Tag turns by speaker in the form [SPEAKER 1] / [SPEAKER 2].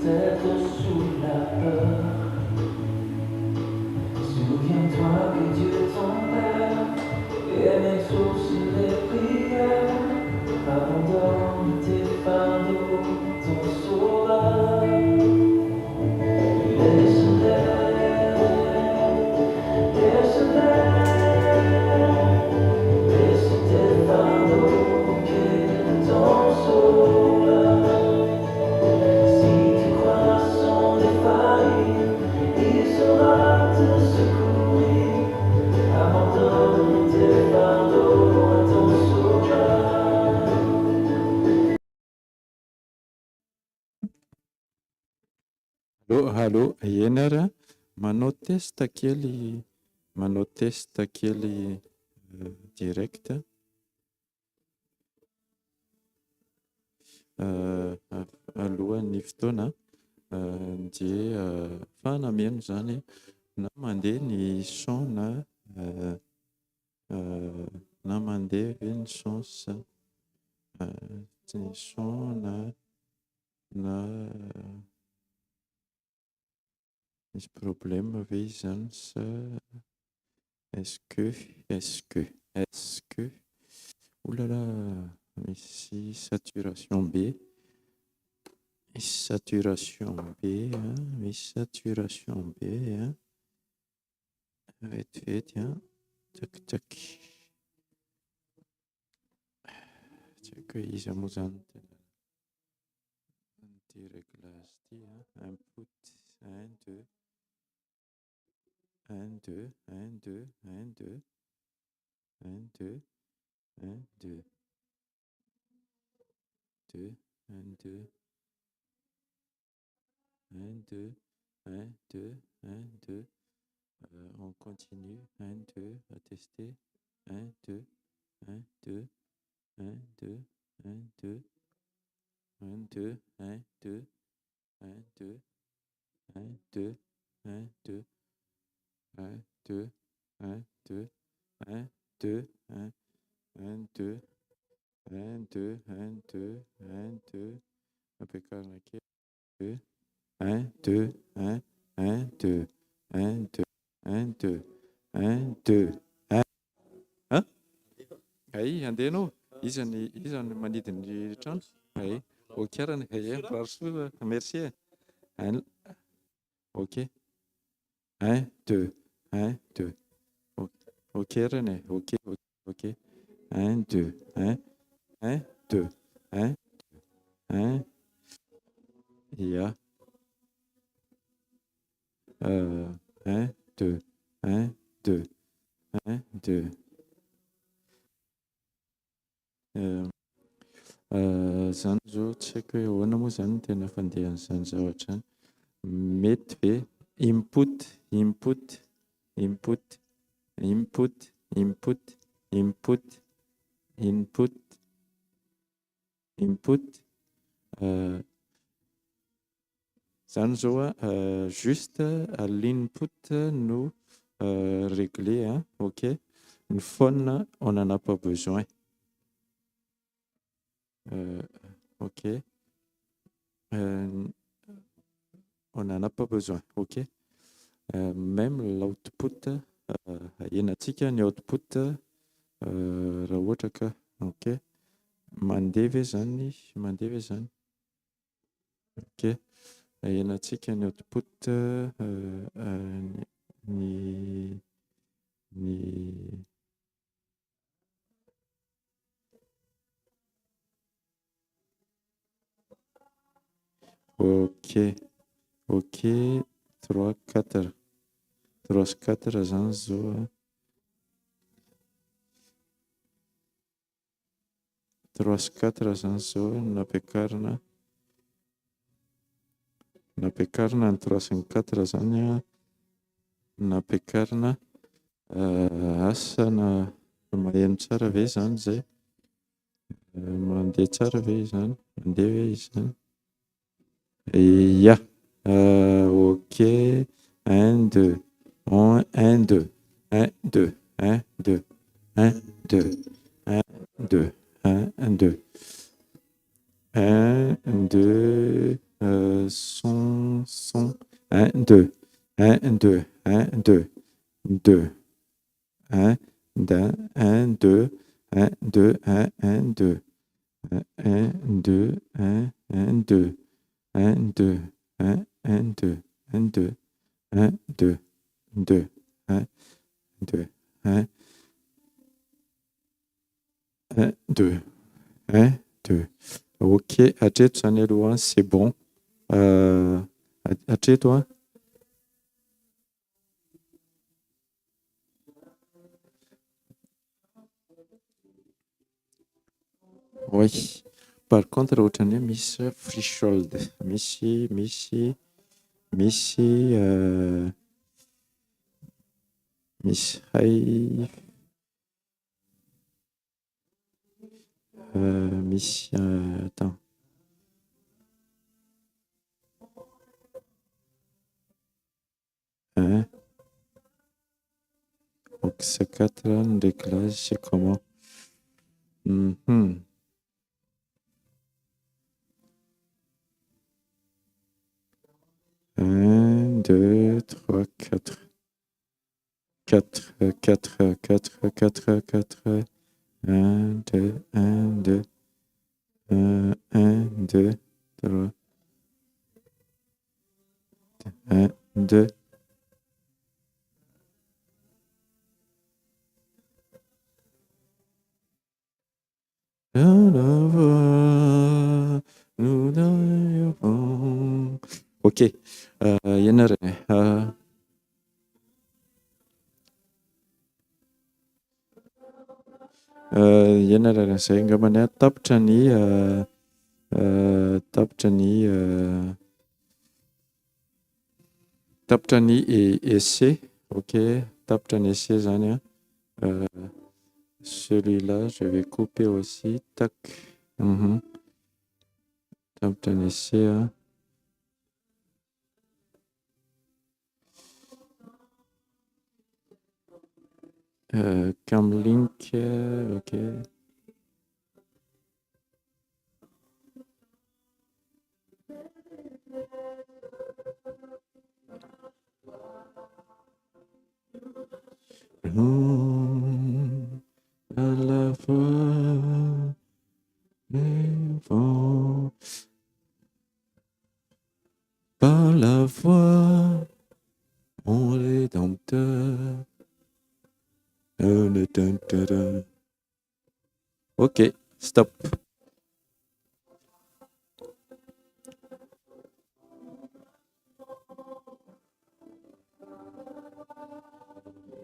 [SPEAKER 1] être sous la peur. Souviens-toi que Dieu est ton Père et m'exauce les prières. Abandonne tes fardeaux, ton sauveur. Laisse-les, laisse tes fardeaux au pied de ton sauveur. Si tes croix sont défaillies, il saura te secourir. Abandonne tes fardeaux à ton sauveur.
[SPEAKER 2] Allô, ianara manao test kely direct. Alohan'ny fotoana dia fanamiana zany na mandeha ny champ na mandeha ve ny chance ny champ na misy problème ve izany sa est-ce que oulala misy saturation B hein. Vite hein. Tac check izy moa zany ty réglage ty input 1 2 1 2 1 2 1 2 1 2 1 2 2 1 2 1 2 1 2 1 2 on continue 1 2 à tester 1 2 1 2 1 2 1 2 1 2 1 2 1 2 1 2 1 2 1 2 1 2 1 2 1 1 2 1 2 1 2 1 2 impeccable aqui 2 1 2 1 1 2 1 2 1 2 1 2 1 ay andeha anao izany manidiny trano ay ok arany ay rarosoa merci ok 1 2 1 2 ok arany ok 1 2 1 1 2 1 1 yeah 1 2 1 2 1 2 zany zao tsy haiko hoe ahoana moa zany no tena fandehan'izany zavatra zany mety ve input zany zao juste à l'input no régler hein, ok ny phone on n'en a pas besoin ok on n'en a pas besoin ok même l'output ahenantsika ny output raha ohatra ka ok mandeha ve zany ok ahenantsika ny output ny ok 3 4 zany zao 3 4 zany zao nampiakarina ny 3 sy ny 4 zany nampiakarina asa na maheno tsara ve zany zay mandeha tsara ve izany mandeha ve izany ya ok 1 2 1 2 1 2 1 2 1 2 1 2 1 2 1 2 son 1, 2, 1, 2, 1, 2, 2, 1, 1, 2, 1, 2, 1, 1, 2, 1, 2, 1, 1, 2, 1, 2, 1, 1, 2, 1, 2, 1, 2, 2, 1, 2, 1, 1, 2, 1, 2. Ok, hatreto zany aloha, c'est bon. Hatreto a. Oui. Par contre, raha ohatra ny hoe misy threshold, misy hay misy attends. Hein? Donc c'est 4 le réglage, c'est comment? 1, 2, 3, 4. 4, 4, 4, 4, 4. 1, 2, 1, 2. 1, 2, 3. 1, 2. Ok, ianarana ianarana zay angambany tapitra ny essai, ok, tapitra ny essai zany a. Celui-là, je vais couper aussi. Tac. Tapitra ny essai a. Camlink, ok. À la fois, les vents, par la voix, mon rédempteur. Ok, stop.